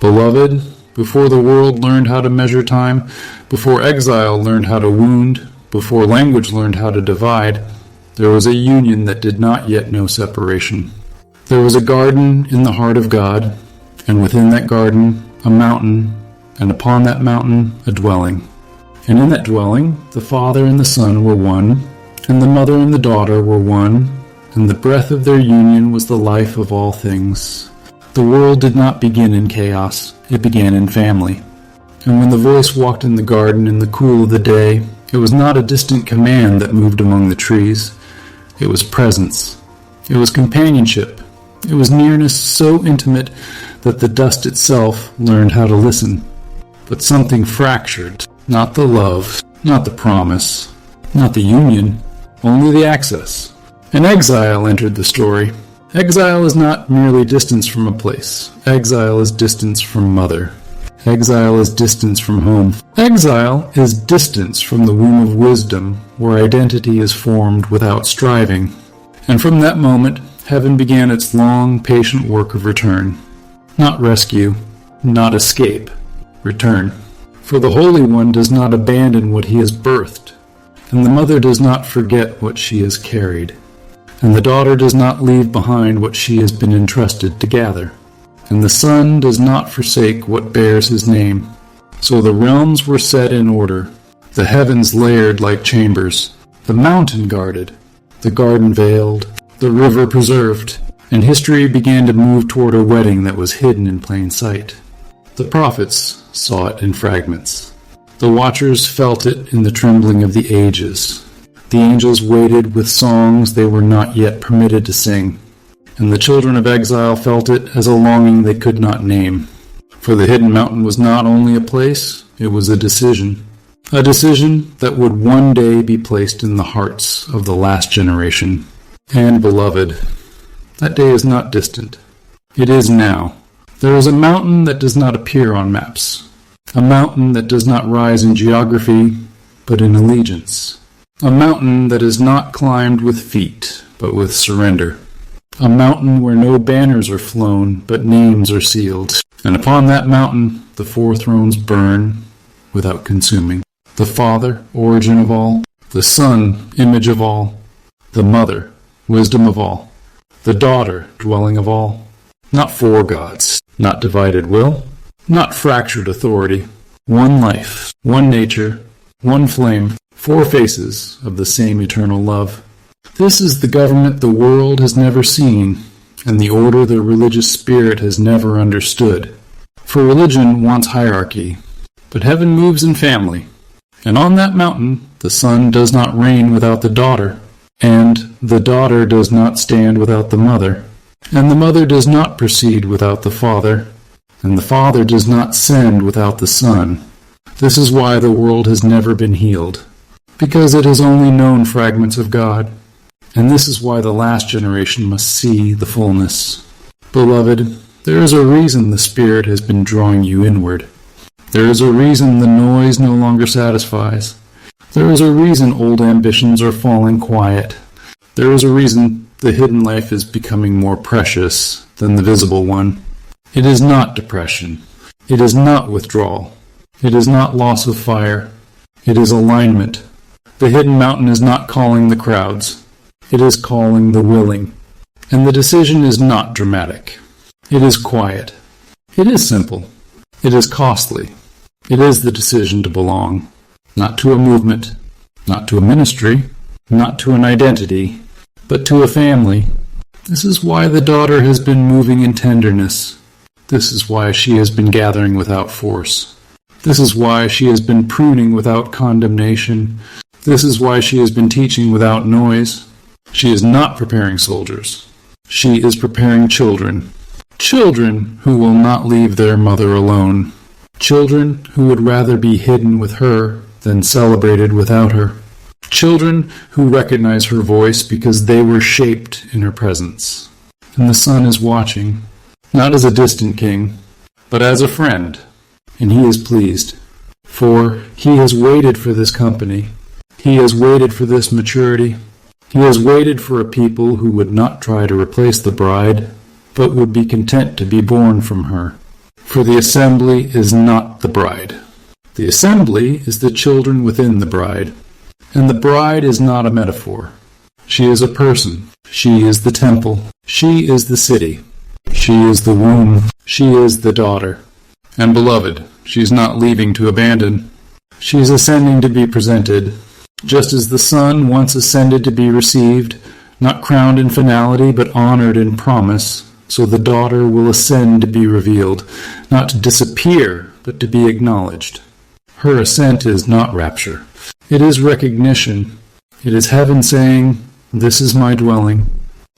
Beloved, before the world learned how to measure time, before exile learned how to wound, before language learned how to divide, there was a union that did not yet know separation. There was a garden in the heart of God, and within that garden a mountain, and upon that mountain a dwelling. And in that dwelling the Father and the Son were one, and the mother and the daughter were one, and the breath of their union was the life of all things. The world did not begin in chaos, it began in family. And when the voice walked in the garden in the cool of the day, it was not a distant command that moved among the trees. It was presence. It was companionship. It was nearness so intimate that the dust itself learned how to listen. But something fractured, not the love, not the promise, not the union, only the access. An exile entered the story. Exile is not merely distance from a place. Exile is distance from mother. Exile is distance from home. Exile is distance from the womb of wisdom, where identity is formed without striving. And from that moment, heaven began its long, patient work of return. Not rescue, not escape, return. For the Holy One does not abandon what he has birthed, and the mother does not forget what she has carried, and the daughter does not leave behind what she has been entrusted to gather, and the Son does not forsake what bears his name. So the realms were set in order, the heavens layered like chambers, the mountain guarded, the garden veiled, the river preserved, and history began to move toward a wedding that was hidden in plain sight. The prophets saw it in fragments. The watchers felt it in the trembling of the ages. The angels waited with songs they were not yet permitted to sing, and the children of exile felt it as a longing they could not name. For the hidden mountain was not only a place, it was a decision that would one day be placed in the hearts of the last generation. And beloved, that day is not distant. It is now. There is a mountain that does not appear on maps, a mountain that does not rise in geography, but in allegiance, a mountain that is not climbed with feet, but with surrender, a mountain where no banners are flown, but names are sealed, and upon that mountain the four thrones burn without consuming. The Father, origin of all, the Son, image of all, the Mother, wisdom of all, the Daughter, dwelling of all. Not four gods, not divided will, not fractured authority. One life, one nature, one flame, four faces of the same eternal love. This is the government the world has never seen, and the order the religious spirit has never understood. For religion wants hierarchy, but heaven moves in family. And on that mountain the Son does not reign without the daughter, and the daughter does not stand without the mother, and the mother does not proceed without the Father, and the Father does not send without the Son. This is why the world has never been healed, because it has only known fragments of God. And this is why the last generation must see the fullness. Beloved, there is a reason the Spirit has been drawing you inward. There is a reason the noise no longer satisfies. There is a reason old ambitions are falling quiet. There is a reason the hidden life is becoming more precious than the visible one. It is not depression. It is not withdrawal. It is not loss of fire. It is alignment. The hidden mountain is not calling the crowds. It is calling the willing. And the decision is not dramatic. It is quiet. It is simple. It is costly. It is the decision to belong, not to a movement, not to a ministry, not to an identity, but to a family. This is why the daughter has been moving in tenderness. This is why she has been gathering without force. This is why she has been pruning without condemnation. This is why she has been teaching without noise. She is not preparing soldiers. She is preparing children. Children who will not leave their mother alone. Children who would rather be hidden with her than celebrated without her. Children who recognize her voice because they were shaped in her presence. And the Son is watching, not as a distant king, but as a friend, and he is pleased. For he has waited for this company. He has waited for this maturity. He has waited for a people who would not try to replace the bride, but would be content to be born from her. For the assembly is not the bride. The assembly is the children within the bride. And the bride is not a metaphor. She is a person. She is the temple. She is the city. She is the womb. She is the daughter. And beloved, she is not leaving to abandon. She is ascending to be presented, just as the Son once ascended to be received, not crowned in finality, but honored in promise. So the daughter will ascend to be revealed, not to disappear, but to be acknowledged. Her ascent is not rapture. It is recognition. It is heaven saying, "This is my dwelling."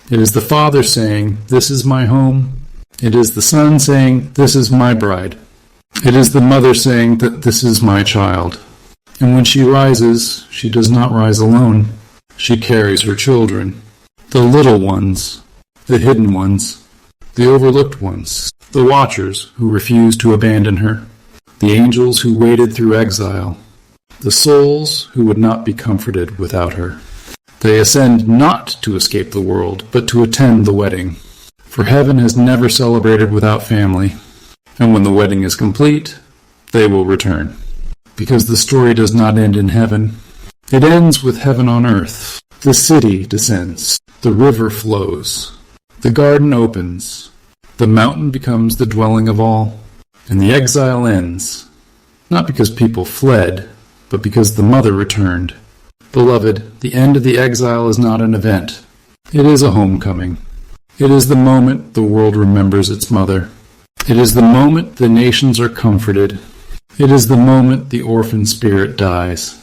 It is the Father saying, "This is my home." It is the Son saying, "This is my bride." It is the mother saying that this is my child. And when she rises, she does not rise alone. She carries her children, the little ones, the hidden ones, the overlooked ones, the watchers who refuse to abandon her, the angels who waited through exile, the souls who would not be comforted without her. They ascend not to escape the world, but to attend the wedding. For heaven has never celebrated without family. And when the wedding is complete, they will return. Because the story does not end in heaven. It ends with heaven on earth. The city descends. The river flows. The garden opens. The mountain becomes the dwelling of all. And the exile ends. Not because people fled, but because the mother returned. Beloved, the end of the exile is not an event. It is a homecoming. It is the moment the world remembers its mother. It is the moment the nations are comforted. It is the moment the orphan spirit dies.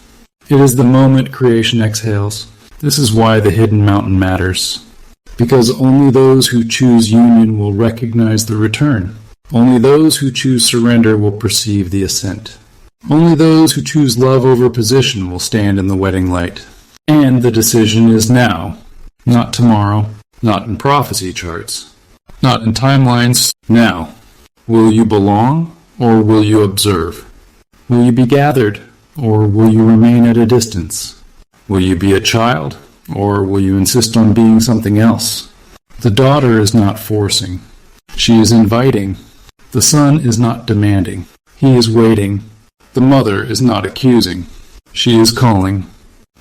It is the moment creation exhales. This is why the hidden mountain matters. Because only those who choose union will recognize the return. Only those who choose surrender will perceive the ascent. Only those who choose love over position will stand in the wedding light. And the decision is now, not tomorrow, not in prophecy charts, not in timelines, now. Will you belong, or will you observe? Will you be gathered, or will you remain at a distance? Will you be a child, or will you insist on being something else? The daughter is not forcing. She is inviting. The Son is not demanding. He is waiting. The mother is not accusing. She is calling.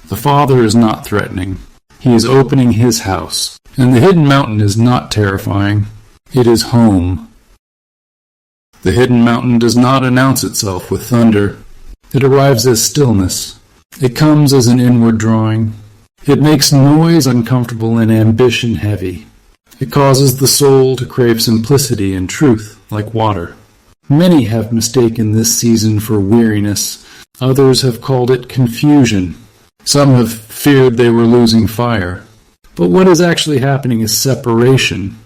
The Father is not threatening. He is opening his house. And the hidden mountain is not terrifying. It is home. The hidden mountain does not announce itself with thunder. It arrives as stillness. It comes as an inward drawing. It makes noise uncomfortable and ambition heavy. It causes the soul to crave simplicity and truth like water. Many have mistaken this season for weariness. Others have called it confusion. Some have feared they were losing fire. But what is actually happening is separation.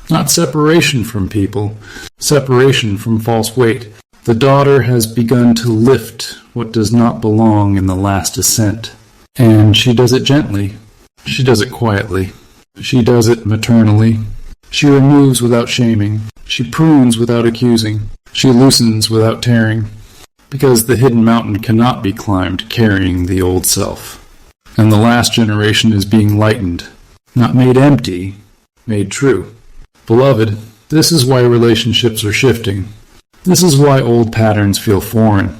Not separation from people, separation from false weight. The daughter has begun to lift what does not belong in the last ascent. And she does it gently. She does it quietly. She does it maternally. She removes without shaming. She prunes without accusing. She loosens without tearing. Because the hidden mountain cannot be climbed carrying the old self. And the last generation is being lightened, not made empty, made true. Beloved, this is why relationships are shifting. This is why old patterns feel foreign.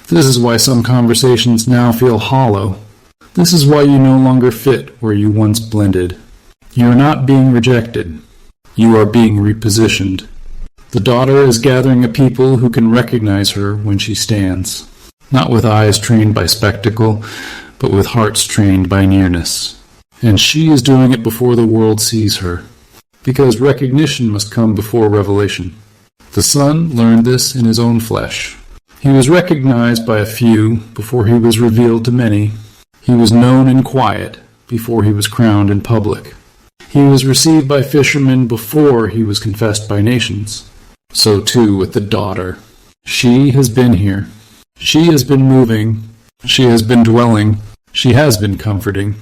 This is why some conversations now feel hollow. This is why you no longer fit where you once blended. You are not being rejected. You are being repositioned. The daughter is gathering a people who can recognize her when she stands, not with eyes trained by spectacle, but with hearts trained by nearness. And she is doing it before the world sees her. Because recognition must come before revelation. The Son learned this in his own flesh. He was recognized by a few before he was revealed to many. He was known in quiet before he was crowned in public. He was received by fishermen before he was confessed by nations. So too with the daughter. She has been here. She has been moving. She has been dwelling. She has been comforting.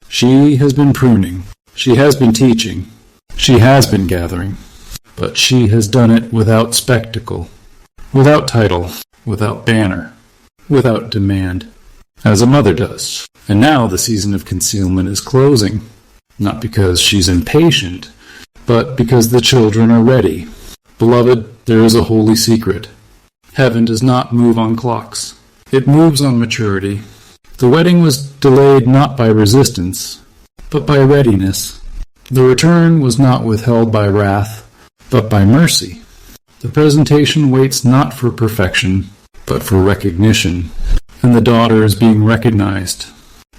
She has been pruning. She has been teaching. She has been gathering, but she has done it without spectacle, without title, without banner, without demand, as a mother does. And now the season of concealment is closing, not because she's impatient, but because the children are ready. Beloved, there is a holy secret. Heaven does not move on clocks. It moves on maturity. The wedding was delayed not by resistance, but by readiness. The return was not withheld by wrath, but by mercy. The presentation waits not for perfection, but for recognition, and the daughter is being recognized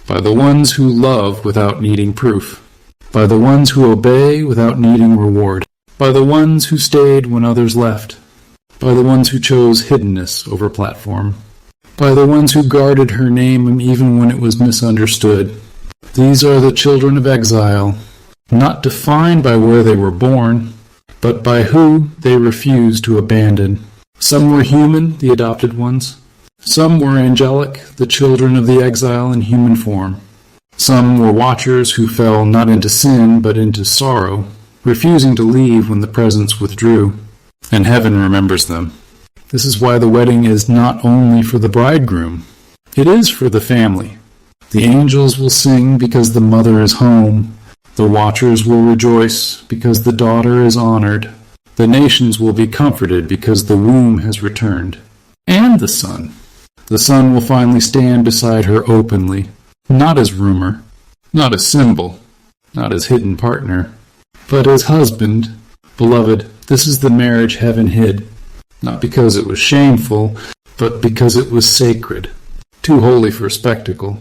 by the ones who love without needing proof, by the ones who obey without needing reward, by the ones who stayed when others left, by the ones who chose hiddenness over platform, by the ones who guarded her name even when it was misunderstood. These are the children of exile, not defined by where they were born, but by who they refused to abandon. Some were human, the adopted ones. Some were angelic, the children of the exile in human form. Some were watchers who fell not into sin, but into sorrow, refusing to leave when the presence withdrew, and heaven remembers them. This is why the wedding is not only for the bridegroom. It is for the family. The angels will sing because the mother is home. The watchers will rejoice because the daughter is honored. The nations will be comforted because the womb has returned. And the son. The son will finally stand beside her openly, not as rumor, not as symbol, not as hidden partner, but as husband. Beloved, this is the marriage heaven hid, not because it was shameful, but because it was sacred, too holy for spectacle,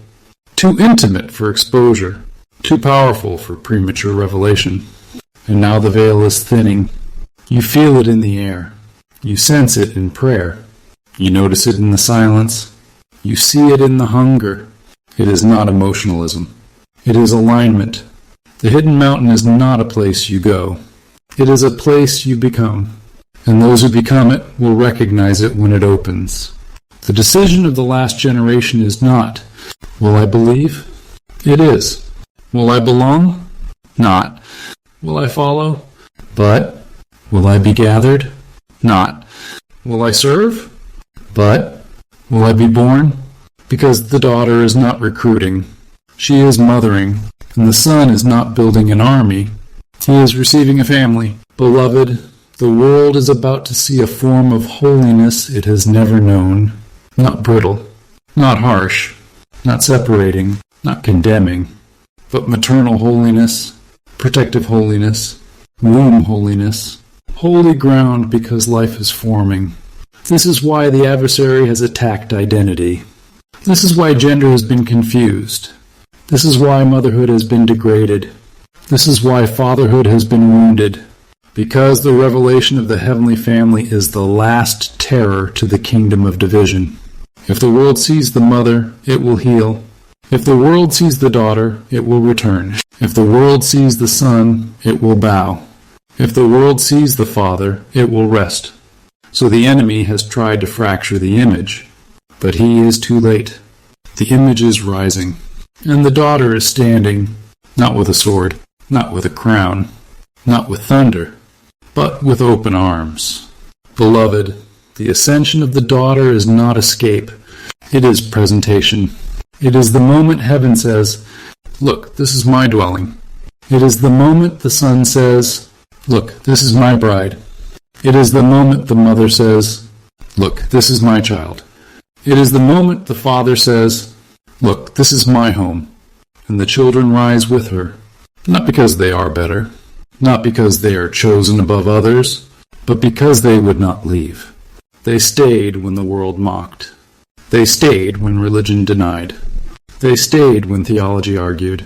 too intimate for exposure, too powerful for premature revelation. And now the veil is thinning. You feel it in the air. You sense it in prayer. You notice it in the silence. You see it in the hunger. It is not emotionalism. It is alignment. The hidden mountain is not a place you go. It is a place you become. And those who become it will recognize it when it opens. The decision of the last generation is not, will I believe? It is. Will I belong? Not. Will I follow? But. Will I be gathered? Not. Will I serve? But. Will I be born? Because the daughter is not recruiting. She is mothering, and the son is not building an army. He is receiving a family. Beloved, the world is about to see a form of holiness it has never known. Not brittle, not harsh, not separating, not condemning, but maternal holiness, protective holiness, womb holiness, holy ground because life is forming. This is why the adversary has attacked identity. This is why gender has been confused. This is why motherhood has been degraded. This is why fatherhood has been wounded. Because the revelation of the heavenly family is the last terror to the kingdom of division. If the world sees the mother, it will heal. If the world sees the daughter, it will return. If the world sees the son, it will bow. If the world sees the father, it will rest. So the enemy has tried to fracture the image, but he is too late. The image is rising, and the daughter is standing, not with a sword, not with a crown, not with thunder, but with open arms. Beloved, the ascension of the daughter is not escape. It is presentation. It is the moment heaven says, "Look, this is my dwelling." It is the moment the son says, "Look, this is my bride." It is the moment the mother says, "Look, this is my child." It is the moment the father says, "Look, this is my home." And the children rise with her, not because they are better, not because they are chosen above others, but because they would not leave. They stayed when the world mocked. They stayed when religion denied. They stayed when theology argued.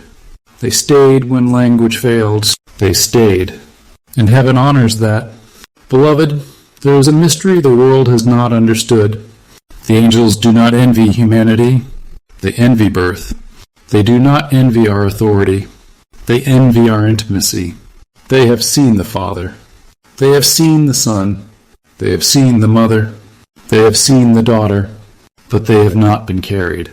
They stayed when language failed. They stayed. And heaven honors that. Beloved, there is a mystery the world has not understood. The angels do not envy humanity. They envy birth. They do not envy our authority. They envy our intimacy. They have seen the Father. They have seen the Son. They have seen the Mother. They have seen the Daughter. But they have not been carried.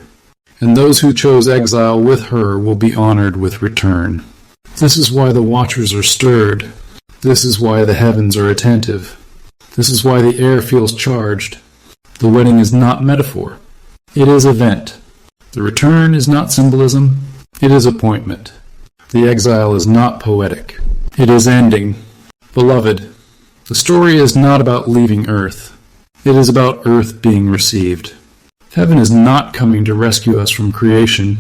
And those who chose exile with her will be honored with return. This is why the watchers are stirred. This is why the heavens are attentive. This is why the air feels charged. The wedding is not metaphor. It is event. The return is not symbolism. It is appointment. The exile is not poetic. It is ending. Beloved, The story is not about leaving Earth. It is about Earth being received. Heaven is not coming to rescue us from creation.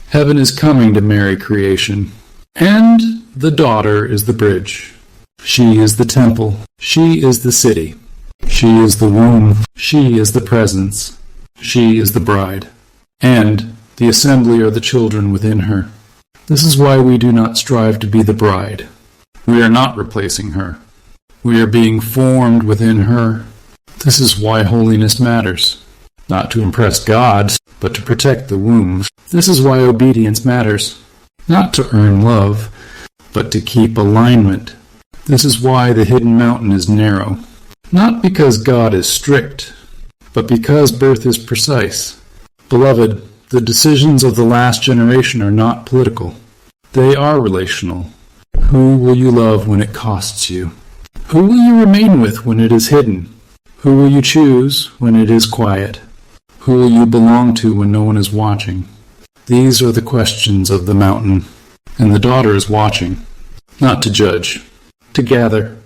Heaven is coming to marry creation. And the daughter is the bridge. She is the temple. She is the city. She is the womb. She is the presence. She is the bride. And the assembly are the children within her. This is why we do not strive to be the bride. We are not replacing her. We are being formed within her. This is why holiness matters. Not to impress God, but to protect the womb. This is why obedience matters. Not to earn love, but to keep alignment. This is why the hidden mountain is narrow. Not because God is strict, but because birth is precise. Beloved, the decisions of the last generation are not political. They are relational. Who will you love when it costs you? Who will you remain with when it is hidden? Who will you choose when it is quiet? Who will you belong to when no one is watching? These are the questions of the mountain, and the daughter is watching, not to judge, to gather,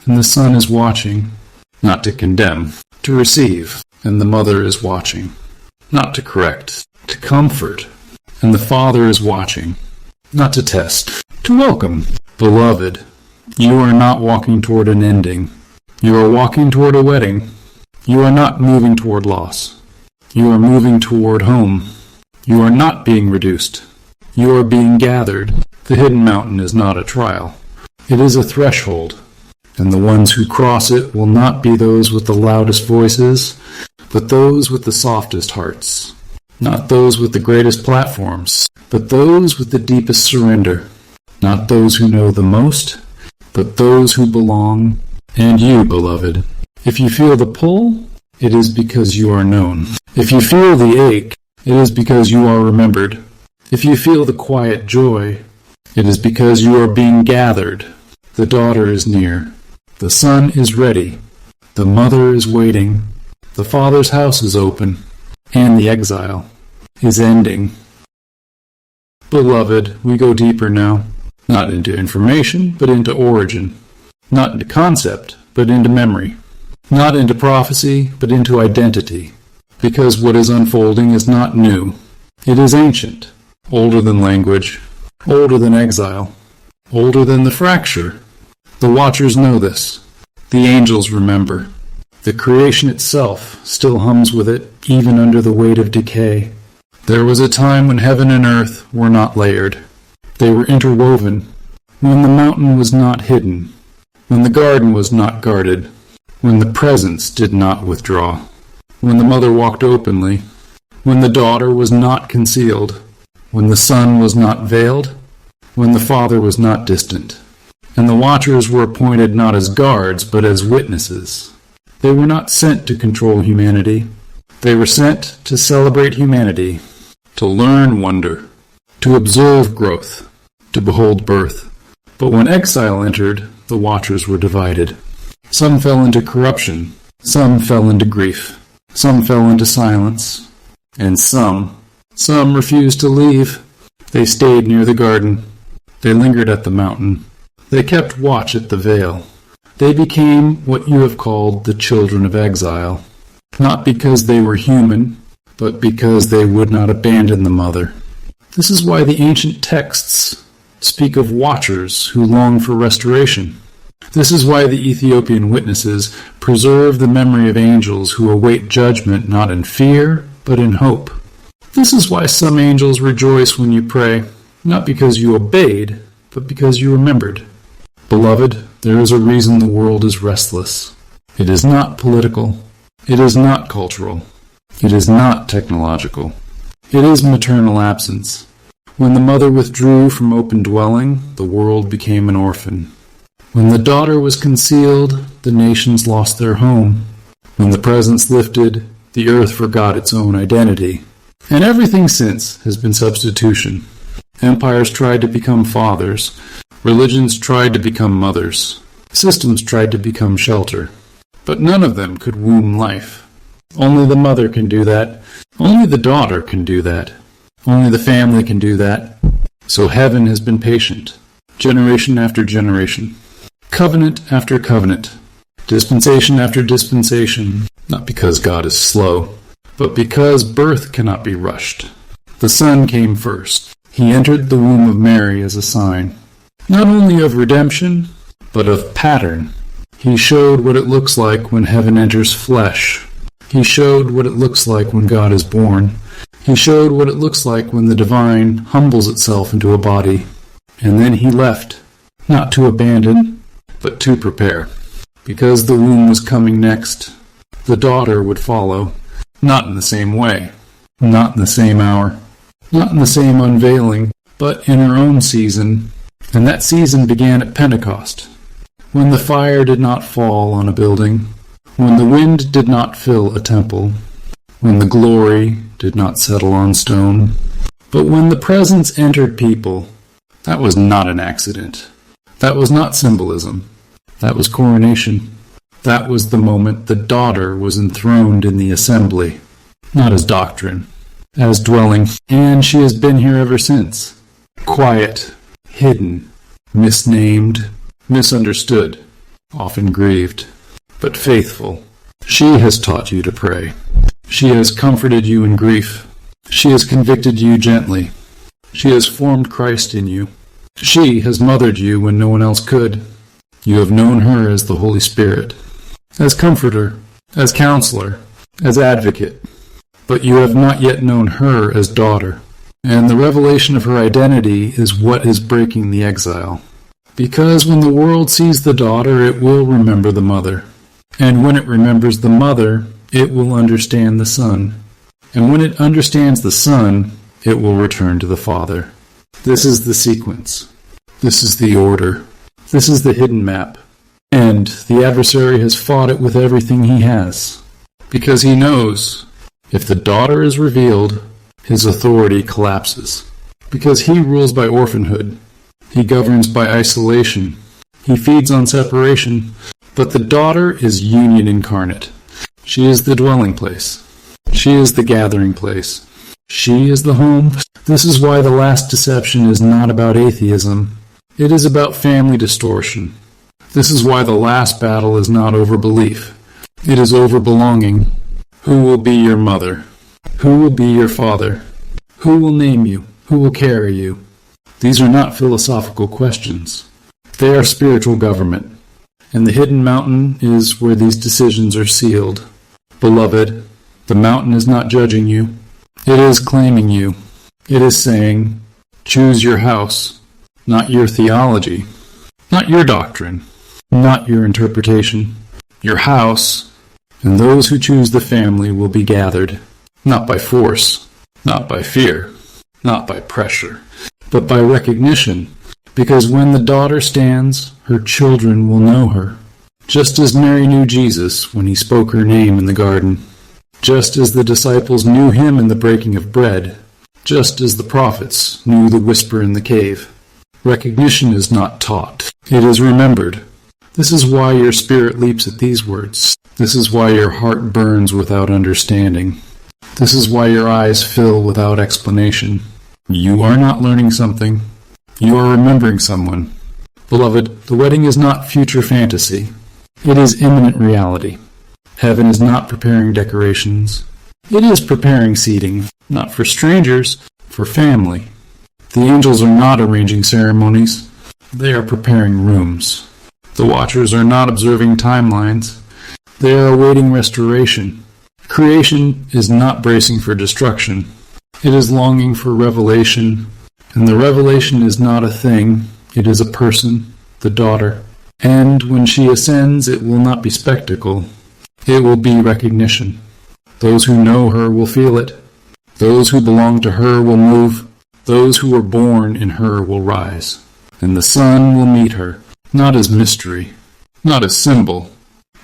and the son is watching, not to condemn, to receive, and the mother is watching, not to correct, to comfort, and the father is watching, not to test, to welcome. Beloved, you are not walking toward an ending. You are walking toward a wedding. You are not moving toward loss. You are moving toward home. You are not being reduced. You are being gathered. The hidden mountain is not a trial. It is a threshold, and the ones who cross it will not be those with the loudest voices, but those with the softest hearts. Not those with the greatest platforms, but those with the deepest surrender. Not those who know the most, but those who belong. And you, beloved, if you feel the pull, it is because you are known. If you feel the ache, it is because you are remembered. If you feel the quiet joy, it is because you are being gathered. The daughter is near. The son is ready. The mother is waiting. The father's house is open. And the exile is ending. Beloved, we go deeper now. Not into information, but into origin. Not into concept, but into memory. Not into prophecy, but into identity. Because what is unfolding is not new. It is ancient, older than language, older than exile, older than the fracture. The watchers know this. The angels remember. The creation itself still hums with it, even under the weight of decay. There was a time when heaven and earth were not layered. They were interwoven, when the mountain was not hidden, when the garden was not guarded, when the presence did not withdraw, when the mother walked openly, when the daughter was not concealed, when the son was not veiled, when the father was not distant. And the watchers were appointed not as guards, but as witnesses. They were not sent to control humanity. They were sent to celebrate humanity, to learn wonder, to observe growth, to behold birth. But when exile entered, the watchers were divided. Some fell into corruption, some fell into grief, some fell into silence, and some refused to leave. They stayed near the garden. They lingered at the mountain. They kept watch at the veil. They became what you have called the children of exile, not because they were human, but because they would not abandon the mother. This is why the ancient texts speak of watchers who long for restoration. This is why the Ethiopian witnesses preserve the memory of angels who await judgment not in fear, but in hope. This is why some angels rejoice when you pray, not because you obeyed, but because you remembered. Beloved, there is a reason the world is restless. It is not political. It is not cultural. It is not technological. It is maternal absence. When the mother withdrew from open dwelling, the world became an orphan. When the daughter was concealed, the nations lost their home. When the presence lifted, the earth forgot its own identity. And everything since has been substitution. Empires tried to become fathers. Religions tried to become mothers. Systems tried to become shelter. But none of them could womb life. Only the mother can do that. Only the daughter can do that. Only the family can do that. So heaven has been patient, generation after generation, covenant after covenant, dispensation after dispensation, not because God is slow, but because birth cannot be rushed. The Son came first. He entered the womb of Mary as a sign, not only of redemption, but of pattern. He showed what it looks like when heaven enters flesh. He showed what it looks like when God is born. He showed what it looks like when the divine humbles itself into a body. And then he left, not to abandon, but to prepare. Because the womb was coming next, the daughter would follow, not in the same way, not in the same hour, not in the same unveiling, but in her own season. And that season began at Pentecost, when the fire did not fall on a building, when the wind did not fill a temple, when the glory did not settle on stone, but when the presence entered people. That was not an accident. That was not symbolism. That was coronation. That was the moment the daughter was enthroned in the assembly, not as doctrine, as dwelling, and she has been here ever since. Quiet, hidden, misnamed, misunderstood, often grieved, but faithful. She has taught you to pray. She has comforted you in grief. She has convicted you gently. She has formed Christ in you. She has mothered you when no one else could. You have known her as the Holy Spirit, as comforter, as counselor, as advocate. But you have not yet known her as daughter. And the revelation of her identity is what is breaking the exile. Because when the world sees the daughter, it will remember the mother. And when it remembers the mother, it will understand the Son. And when it understands the Son, it will return to the Father. This is the sequence. This is the order. This is the hidden map. And the adversary has fought it with everything he has. Because he knows, if the daughter is revealed, his authority collapses. Because he rules by orphanhood. He governs by isolation. He feeds on separation. But the daughter is union incarnate. She is the dwelling place. She is the gathering place. She is the home. This is why the last deception is not about atheism. It is about family distortion. This is why the last battle is not over belief. It is over belonging. Who will be your mother? Who will be your father? Who will name you? Who will carry you? These are not philosophical questions. They are spiritual government. And the hidden mountain is where these decisions are sealed. Beloved, the mountain is not judging you. It is claiming you. It is saying, choose your house, not your theology, not your doctrine, not your interpretation. Your house, and those who choose the family will be gathered, not by force, not by fear, not by pressure, but by recognition. Because when the daughter stands, her children will know her, just as Mary knew Jesus when he spoke her name in the garden, just as the disciples knew him in the breaking of bread, just as the prophets knew the whisper in the cave. Recognition is not taught. It is remembered. This is why your spirit leaps at these words. This is why your heart burns without understanding. This is why your eyes fill without explanation. You are not learning something. You are remembering someone. Beloved, the wedding is not future fantasy. It is imminent reality. Heaven is not preparing decorations. It is preparing seating, not for strangers, for family. The angels are not arranging ceremonies. They are preparing rooms. The watchers are not observing timelines. They are awaiting restoration. Creation is not bracing for destruction. It is longing for revelation. And the revelation is not a thing, it is a person, the daughter. And when she ascends, it will not be spectacle. It will be recognition. Those who know her will feel it. Those who belong to her will move. Those who were born in her will rise. And the Son will meet her, not as mystery, not as symbol,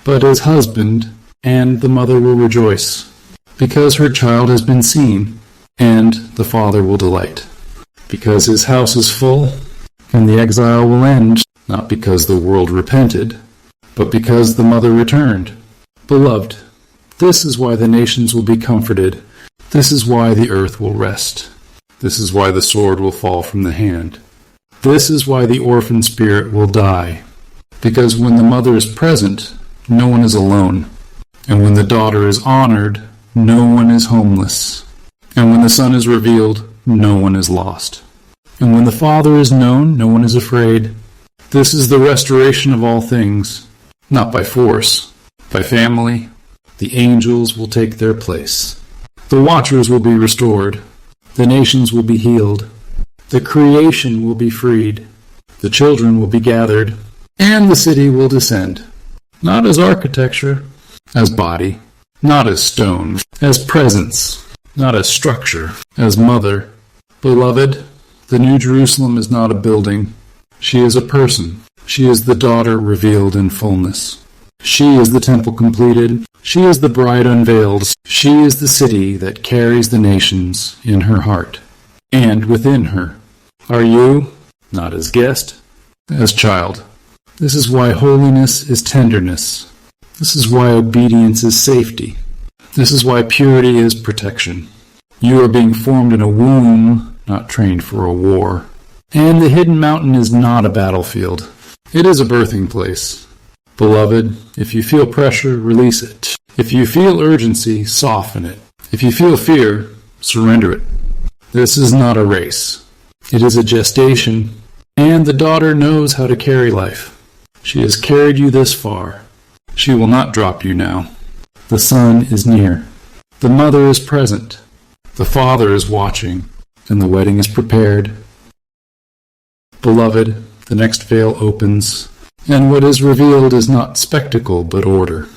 but as husband, and the mother will rejoice, because her child has been seen, and the Father will delight. Because his house is full, and the exile will end, not because the world repented, but because the mother returned. Beloved, this is why the nations will be comforted. This is why the earth will rest. This is why the sword will fall from the hand. This is why the orphan spirit will die. Because when the mother is present, no one is alone. And when the daughter is honored, no one is homeless. And when the son is revealed, no one is lost. And when the Father is known, no one is afraid. This is the restoration of all things, not by force, by family. The angels will take their place. The watchers will be restored. The nations will be healed. The creation will be freed. The children will be gathered. And the city will descend, not as architecture, as body, not as stone, as presence, not as structure, as mother. Beloved, the New Jerusalem is not a building. She is a person. She is the daughter revealed in fullness. She is the temple completed. She is the bride unveiled. She is the city that carries the nations in her heart and within her. Are you, not as guest, as child? This is why holiness is tenderness. This is why obedience is safety. This is why purity is protection. You are being formed in a womb, not trained for a war. And the hidden mountain is not a battlefield. It is a birthing place. Beloved, if you feel pressure, release it. If you feel urgency, soften it. If you feel fear, surrender it. This is not a race. It is a gestation, and the daughter knows how to carry life. She has carried you this far. She will not drop you now. The son is near. The mother is present. The father is watching, and the wedding is prepared. Beloved, the next veil opens, and what is revealed is not spectacle but order,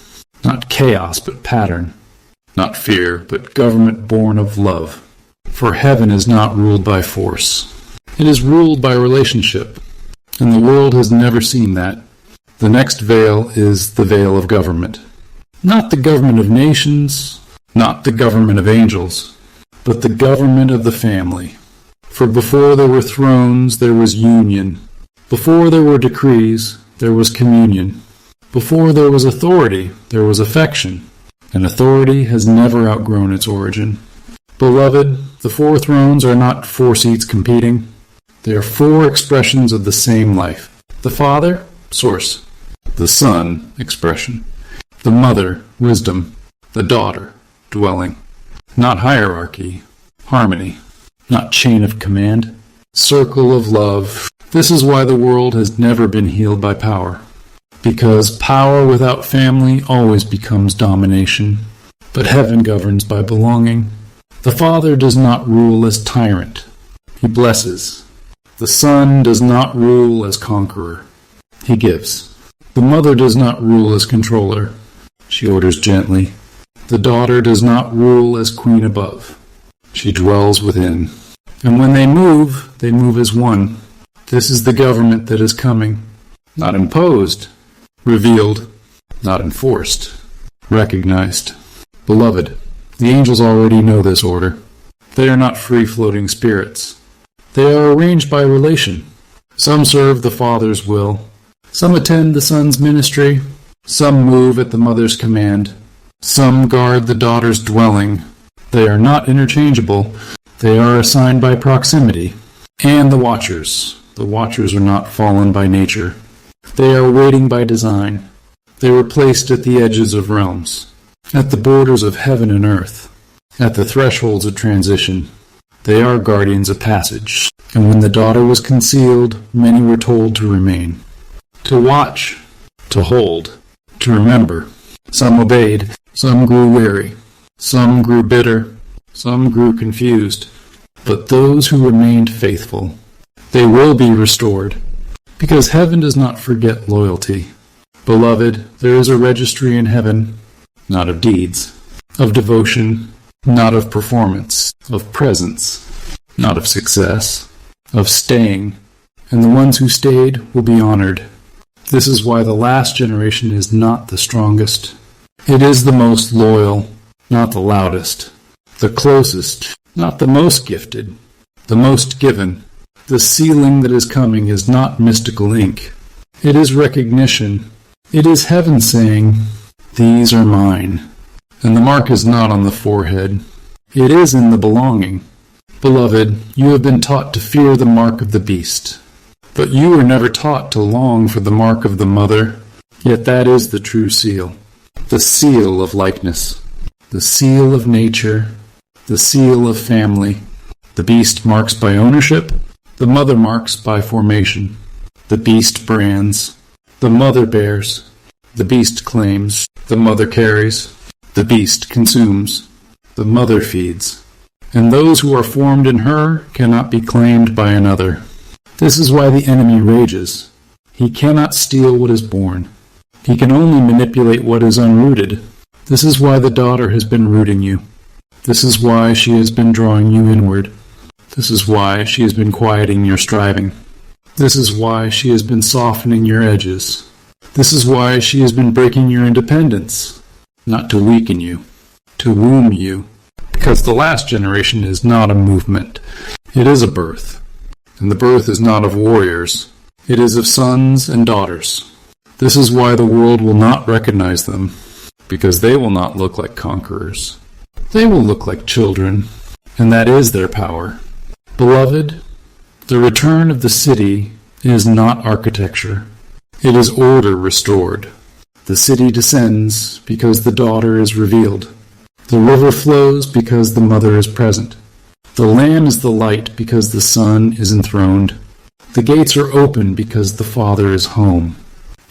not chaos but pattern, not fear but government born of love. For heaven is not ruled by force. It is ruled by relationship, and the world has never seen that. The next veil is the veil of government. Not the government of nations, not the government of angels, but the government of the family. For before there were thrones, there was union. Before there were decrees, there was communion. Before there was authority, there was affection. And authority has never outgrown its origin. Beloved, the 4 thrones are not 4 seats competing. They are 4 expressions of the same life. The Father, source. The Son, expression. The Mother, wisdom. The Daughter, dwelling. Not hierarchy, harmony. Not chain of command. Circle of love. This is why the world has never been healed by power. Because power without family always becomes domination. But heaven governs by belonging. The Father does not rule as tyrant. He blesses. The Son does not rule as conqueror. He gives. The Mother does not rule as controller. She orders gently. The Daughter does not rule as queen above. She dwells within. And when they move as one. This is the government that is coming. Not imposed. Revealed. Not enforced. Recognized. Beloved, the angels already know this order. They are not free-floating spirits. They are arranged by relation. Some serve the Father's will. Some attend the Son's ministry. Some move at the Mother's command. Some guard the Daughter's dwelling. They are not interchangeable. They are assigned by proximity. And the watchers. The watchers are not fallen by nature. They are waiting by design. They were placed at the edges of realms, at the borders of heaven and earth, at the thresholds of transition. They are guardians of passage. And when the daughter was concealed, many were told to remain, to watch, to hold, to remember. Some obeyed, some grew weary, some grew bitter, some grew confused. But those who remained faithful, they will be restored, because heaven does not forget loyalty. Beloved, there is a registry in heaven, not of deeds, of devotion, not of performance, of presence, not of success, of staying, and the ones who stayed will be honored. This is why the last generation is not the strongest. It is the most loyal, not the loudest, the closest, not the most gifted, the most given. The sealing that is coming is not mystical ink. It is recognition. It is heaven saying, "These are mine." And the mark is not on the forehead. It is in the belonging. Beloved, you have been taught to fear the mark of the beast. But you were never taught to long for the mark of the mother. Yet that is the true seal, the seal of likeness, the seal of nature, the seal of family. The beast marks by ownership, the mother marks by formation. The beast brands, the mother bears. The beast claims, the mother carries. The beast consumes, the mother feeds. And those who are formed in her cannot be claimed by another. This is why the enemy rages. He cannot steal what is born. He can only manipulate what is unrooted. This is why the daughter has been rooting you. This is why she has been drawing you inward. This is why she has been quieting your striving. This is why she has been softening your edges. This is why she has been breaking your independence, not to weaken you, to womb you, because the last generation is not a movement. It is a birth, and the birth is not of warriors. It is of sons and daughters. This is why the world will not recognize them, because they will not look like conquerors. They will look like children, and that is their power. Beloved, the return of the city is not architecture. It is order restored. The city descends because the daughter is revealed. The river flows because the mother is present. The lamb is the light because the son is enthroned. The gates are open because the father is home.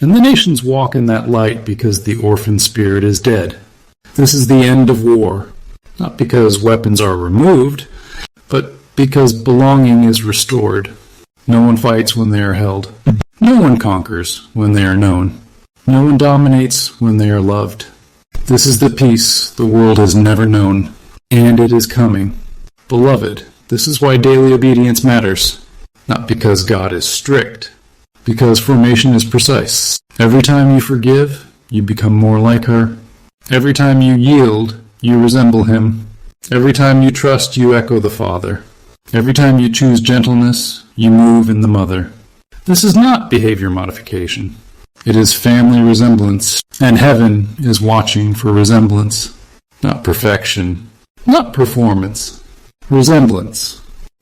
And the nations walk in that light because the orphan spirit is dead. This is the end of war, not because weapons are removed, but because belonging is restored. No one fights when they are held. No one conquers when they are known. No one dominates when they are loved. This is the peace the world has never known, and it is coming. Beloved, this is why daily obedience matters, not because God is strict, because formation is precise. Every time you forgive, you become more like her. Every time you yield, you resemble him. Every time you trust, you echo the Father. Every time you choose gentleness, you move in the mother. This is not behavior modification. It is family resemblance, and heaven is watching for resemblance, not perfection, not performance. Resemblance,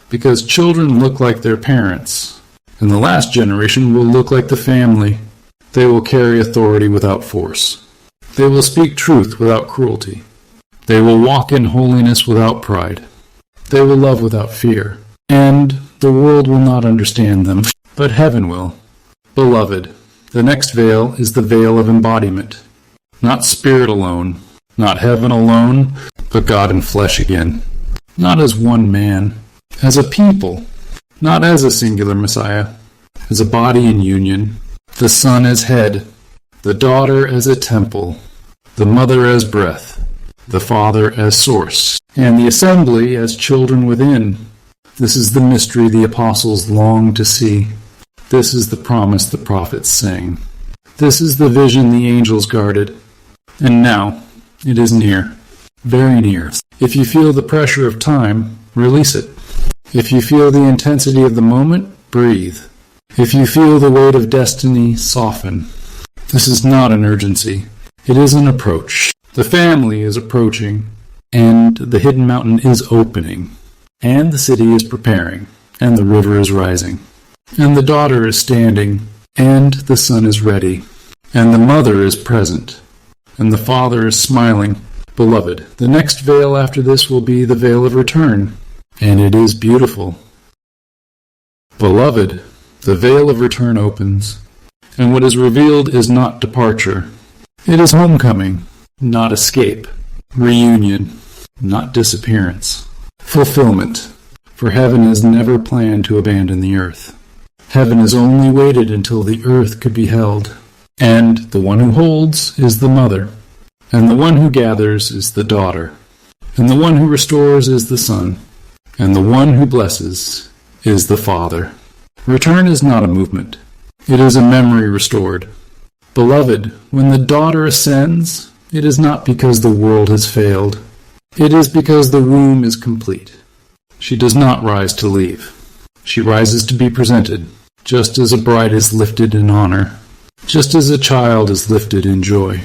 because children look like their parents, and the last generation will look like the family. They will carry authority without force. They will speak truth without cruelty. They will walk in holiness without pride. They will love without fear, and the world will not understand them, but heaven will. Beloved, the next veil is the veil of embodiment, not spirit alone, not heaven alone, but God in flesh again. Not as one man, as a people, not as a singular Messiah, as a body in union, the Son as head, the daughter as a temple, the mother as breath, the Father as source, and the assembly as children within. This is the mystery the apostles long to see. This is the promise the prophets sang. This is the vision the angels guarded. And now, it is near, very near. If you feel the pressure of time, release it. If you feel the intensity of the moment, breathe. If you feel the weight of destiny, soften. This is not an urgency. It is an approach. The family is approaching, and the hidden mountain is opening, and the city is preparing, and the river is rising, and the daughter is standing, and the son is ready, and the mother is present, and the father is smiling. Beloved, the next veil after this will be the veil of return, and it is beautiful. Beloved, the veil of return opens, and what is revealed is not departure. It is homecoming, not escape, reunion, not disappearance, fulfillment, for heaven has never planned to abandon the earth. Heaven has only waited until the earth could be held, and the one who holds is the mother. And the one who gathers is the daughter, and the one who restores is the son, and the one who blesses is the Father. Return is not a movement. It is a memory restored. Beloved, when the daughter ascends, it is not because the world has failed. It is because the womb is complete. She does not rise to leave. She rises to be presented, just as a bride is lifted in honor, just as a child is lifted in joy.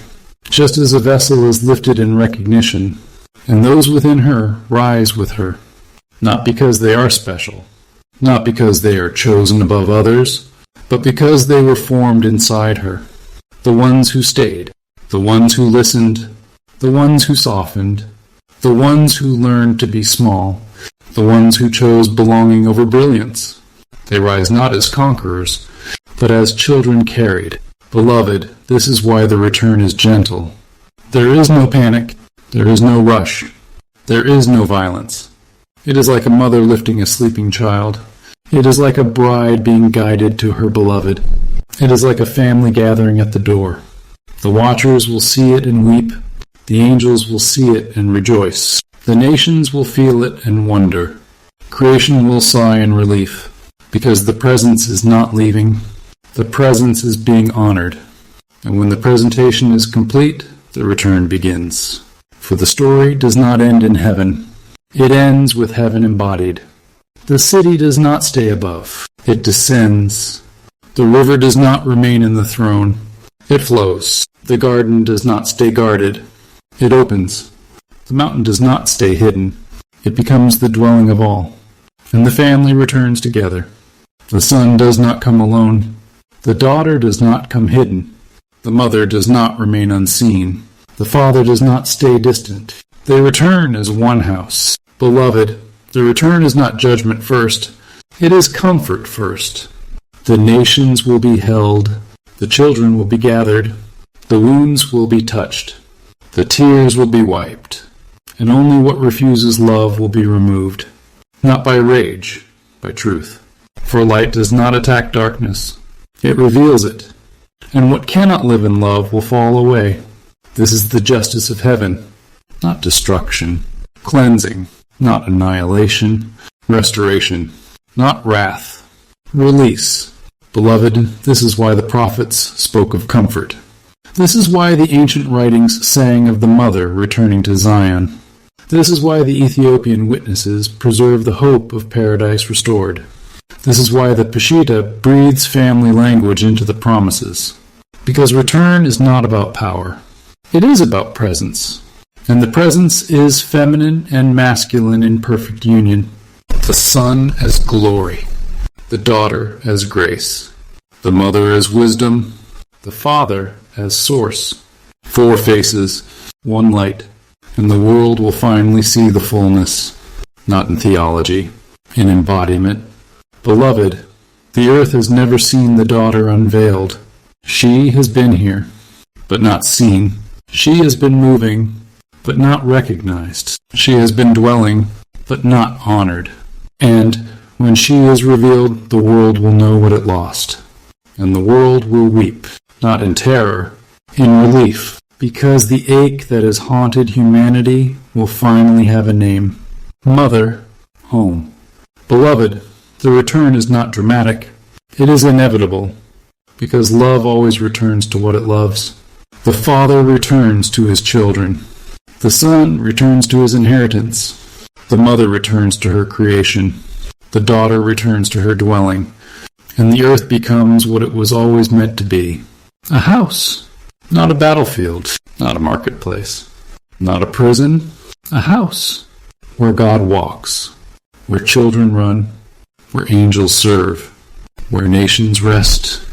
Just as a vessel is lifted in recognition, and those within her rise with her, not because they are special, not because they are chosen above others, but because they were formed inside her. the ones who stayed, the ones who listened, the ones who softened, the ones who learned to be small, the ones who chose belonging over brilliance. They rise not as conquerors, but as children carried. Beloved, this is why the return is gentle. There is no panic, there is no rush, there is no violence. It is like a mother lifting a sleeping child. It is like a bride being guided to her beloved. It is like a family gathering at the door. The watchers will see it and weep. The angels will see it and rejoice. The nations will feel it and wonder. Creation will sigh in relief, because the presence is not leaving. The presence is being honored. And when the presentation is complete, the return begins. For the story does not end in heaven. It ends with heaven embodied. The city does not stay above. It descends. The river does not remain in the throne. It flows. The garden does not stay guarded. It opens. The mountain does not stay hidden. It becomes the dwelling of all. And the family returns together. The son does not come alone. The daughter does not come hidden. The mother does not remain unseen. The father does not stay distant. They return as one house. Beloved, the return is not judgment first. It is comfort first. The nations will be held. The children will be gathered. The wounds will be touched. The tears will be wiped. And only what refuses love will be removed. Not by rage, by truth. For light does not attack darkness. It reveals it. And what cannot live in love will fall away. This is the justice of heaven, not destruction. Cleansing, not annihilation. Restoration, not wrath. Release. Beloved, this is why the prophets spoke of comfort. This is why the ancient writings sang of the mother returning to Zion. This is why the Ethiopian witnesses preserve the hope of paradise restored. This is why the Peshitta breathes family language into the promises. Because return is not about power. It is about presence. And the presence is feminine and masculine in perfect union. The son as glory. The daughter as grace. The mother as wisdom. The father as source. 4 faces, 1 light. And the world will finally see the fullness. Not in theology, in embodiment. Beloved, the earth has never seen the daughter unveiled. She has been here, but not seen. She has been moving, but not recognized. She has been dwelling, but not honored. And when she is revealed, the world will know what it lost. And the world will weep, not in terror, in relief, because the ache that has haunted humanity will finally have a name. Mother, home. Beloved, the return is not dramatic. It is inevitable, because love always returns to what it loves. The father returns to his children. The son returns to his inheritance. The mother returns to her creation. The daughter returns to her dwelling. And the earth becomes what it was always meant to be. A house, not a battlefield, not a marketplace, not a prison. A house where God walks, where children run, where angels serve, where nations rest,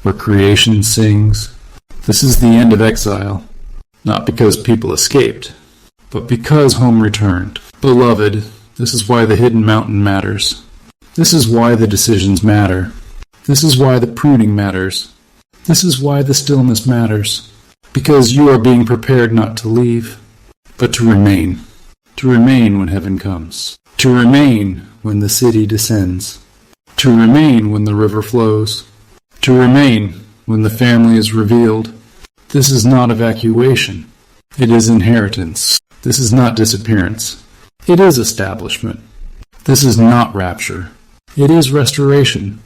where creation sings. This is the end of exile, not because people escaped, but because home returned. Beloved, this is why the hidden mountain matters. This is why the decisions matter. This is why the pruning matters. This is why the stillness matters. Because you are being prepared not to leave, but to remain. To remain when heaven comes. To remain when the city descends. To remain when the river flows. To remain when the family is revealed. This is not evacuation. It is inheritance. This is not disappearance. It is establishment. This is not rapture. It is restoration.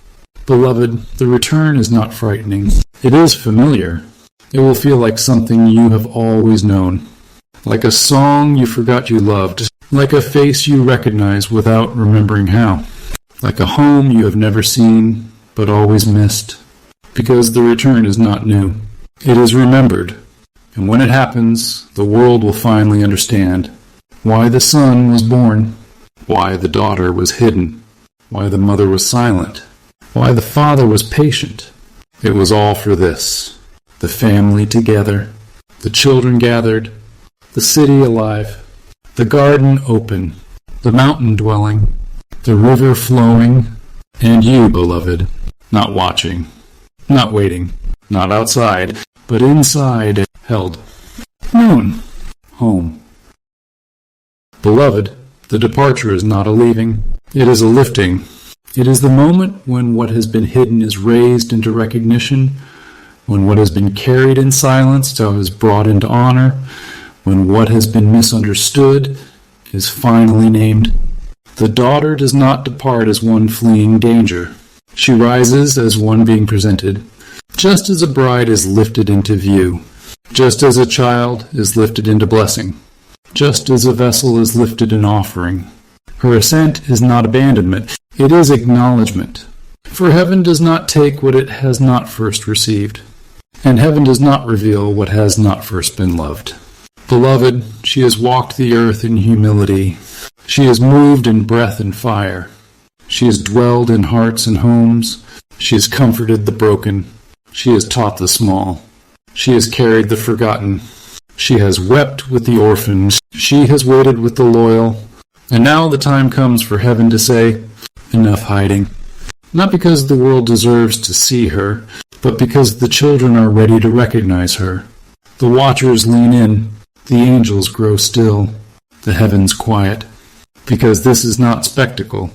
Beloved, the return is not frightening. It is familiar. It will feel like something you have always known. Like a song you forgot you loved. Like a face you recognize without remembering how. Like a home you have never seen, but always missed. Because the return is not new. It is remembered. And when it happens, the world will finally understand why the son was born, why the daughter was hidden, why the mother was silent, why the father was patient. It was all for this. the family together, the children gathered, the city alive, the garden open, the mountain dwelling, the river flowing, and you, beloved, not watching, not waiting, not outside, but inside, held, known, home. Beloved, the departure is not a leaving, it is a lifting. It is the moment when what has been hidden is raised into recognition, when what has been carried in silence is brought into honor, when what has been misunderstood is finally named. The daughter does not depart as one fleeing danger. She rises as one being presented, just as a bride is lifted into view, just as a child is lifted into blessing, just as a vessel is lifted in offering. Her ascent is not abandonment, it is acknowledgement. For heaven does not take what it has not first received, and heaven does not reveal what has not first been loved. Beloved, she has walked the earth in humility. She has moved in breath and fire. She has dwelled in hearts and homes. She has comforted the broken. She has taught the small. She has carried the forgotten. She has wept with the orphans. She has waited with the loyal. And now the time comes for heaven to say, enough hiding. Not because the world deserves to see her, but because the children are ready to recognize her. The watchers lean in. The angels grow still. The heavens quiet. Because this is not spectacle.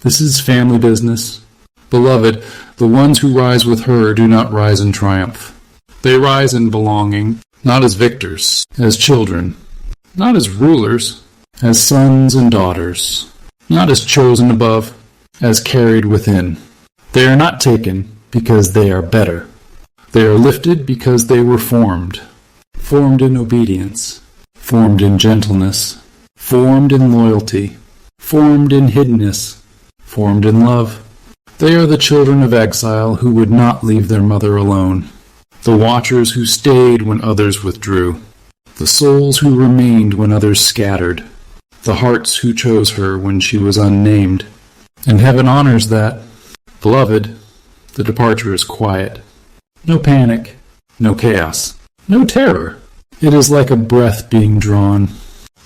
This is family business. Beloved, the ones who rise with her do not rise in triumph. They rise in belonging, not as victors, as children, not as rulers, as sons and daughters, not as chosen above, as carried within. They are not taken because they are better. They are lifted because they were formed in obedience, formed in gentleness, formed in loyalty, formed in hiddenness, formed in love. They are the children of exile who would not leave their mother alone, the watchers who stayed when others withdrew, the souls who remained when others scattered, the hearts who chose her when she was unnamed. And heaven honors that. Beloved, the departure is quiet. No panic, no chaos, no terror. It is like a breath being drawn,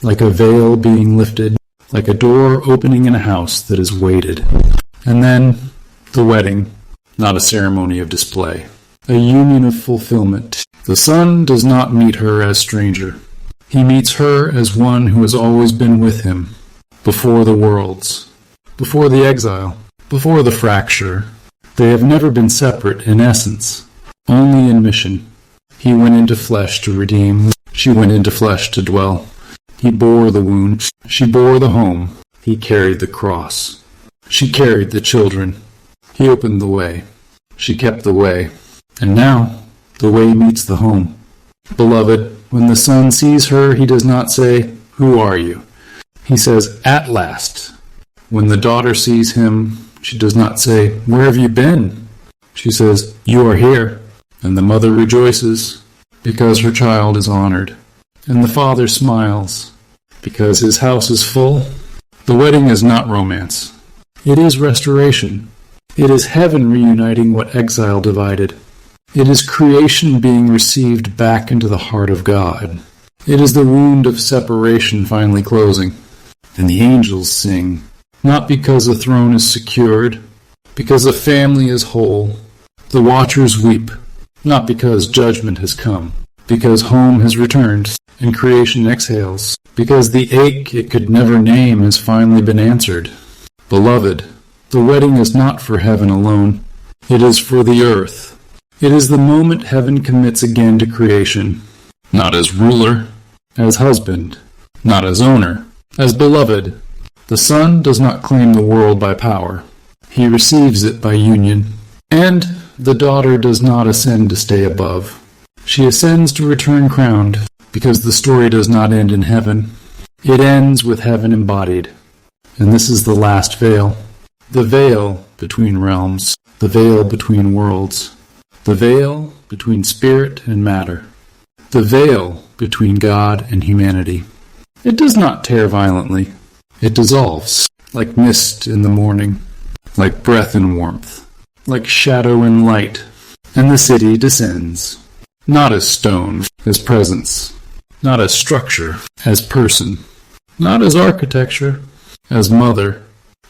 like a veil being lifted, like a door opening in a house that is waited. And then, the wedding, not a ceremony of display, a union of fulfillment. The Son does not meet her as stranger. He meets her as one who has always been with him, before the worlds, before the exile, before the fracture. They have never been separate in essence, only in mission. He went into flesh to redeem. She went into flesh to dwell. He bore the wound. She bore the home. He carried the cross. She carried the children. He opened the way. She kept the way. And now, the way meets the home. Beloved, when the Son sees her, he does not say, "Who are you?" He says, "At last." When the daughter sees him, she does not say, "Where have you been?" She says, "You are here." And the mother rejoices, because her child is honored. And the father smiles, because his house is full. The wedding is not romance. It is restoration. It is heaven reuniting what exile divided. It is creation being received back into the heart of God. It is the wound of separation finally closing. And the angels sing, not because a throne is secured, because a family is whole. The watchers weep, not because judgment has come, because home has returned, and creation exhales, because the ache it could never name has finally been answered. Beloved, the wedding is not for heaven alone. It is for the earth. It is the moment heaven commits again to creation, not as ruler, as husband, not as owner, as beloved. The Son does not claim the world by power. He receives it by union. And the daughter does not ascend to stay above. She ascends to return crowned, because the story does not end in heaven. It ends with heaven embodied. And this is the last veil. The veil between realms. The veil between worlds. The veil between spirit and matter. The veil between God and humanity. It does not tear violently. It dissolves, like mist in the morning, like breath in warmth, like shadow in light, and the city descends. Not as stone, as presence. Not as structure, as person. Not as architecture, as mother.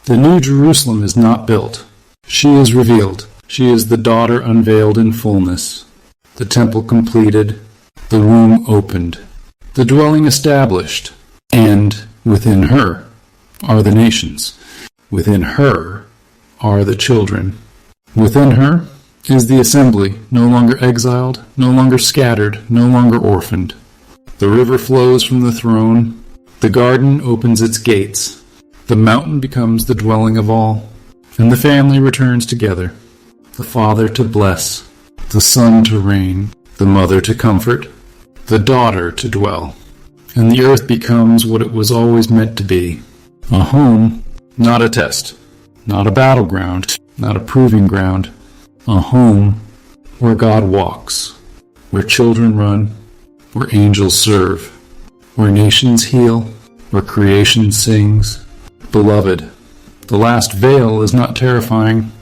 The New Jerusalem is not built. She is revealed. She is the daughter unveiled in fullness. The temple completed. The womb opened. The dwelling established. And within her are the nations. Within her are the children. Within her is the assembly, no longer exiled, no longer scattered, no longer orphaned. The river flows from the throne. The garden opens its gates. The mountain becomes the dwelling of all. And the family returns together. The father to bless, the son to reign, the mother to comfort, the daughter to dwell. And the earth becomes what it was always meant to be. A home, not a test, not a battleground, not a proving ground. A home where God walks, where children run, where angels serve, where nations heal, where creation sings. Beloved, the last veil is not terrifying.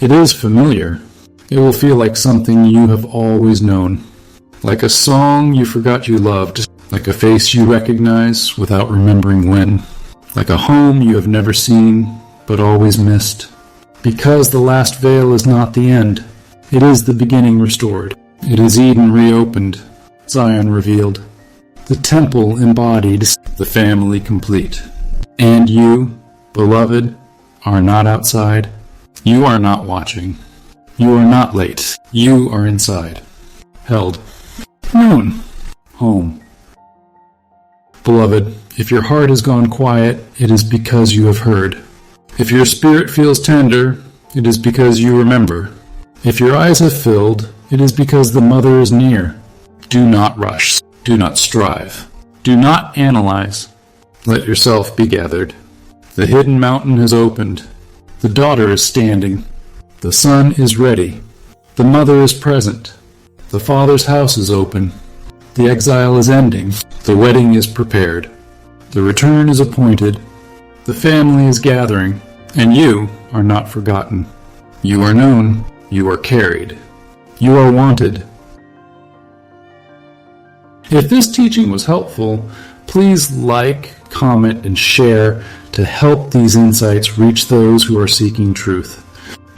It is familiar. It will feel like something you have always known. Like a song you forgot you loved. Like a face you recognize without remembering when. Like a home you have never seen but always missed. Because the last veil is not the end. It is the beginning restored. It is Eden reopened. Zion revealed. The temple embodied. The family complete. And you, beloved, are not outside. You are not watching. You are not late. You are inside. Held. Known. Home. Beloved, if your heart has gone quiet, it is because you have heard. If your spirit feels tender, it is because you remember. If your eyes have filled, it is because the mother is near. Do not rush. Do not strive. Do not analyze. Let yourself be gathered. The hidden mountain has opened. The daughter is standing. The son is ready. The mother is present. The father's house is open. The exile is ending. The wedding is prepared. The return is appointed. The family is gathering. And you are not forgotten. You are known. You are carried. You are wanted. If this teaching was helpful, please like, comment, and share to help these insights reach those who are seeking truth.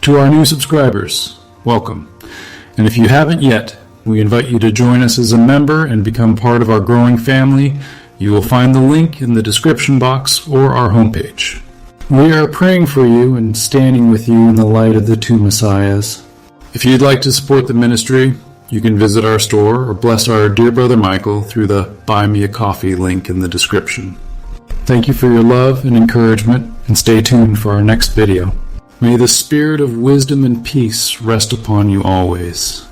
To our new subscribers, welcome. And if you haven't yet, we invite you to join us as a member and become part of our growing family. You will find the link in the description box or our homepage. We are praying for you and standing with you in the light of the two Messiahs. If you'd like to support the ministry, you can visit our store or bless our dear brother Michael through the Buy Me a Coffee link in the description. Thank you for your love and encouragement, and stay tuned for our next video. May the spirit of wisdom and peace rest upon you always.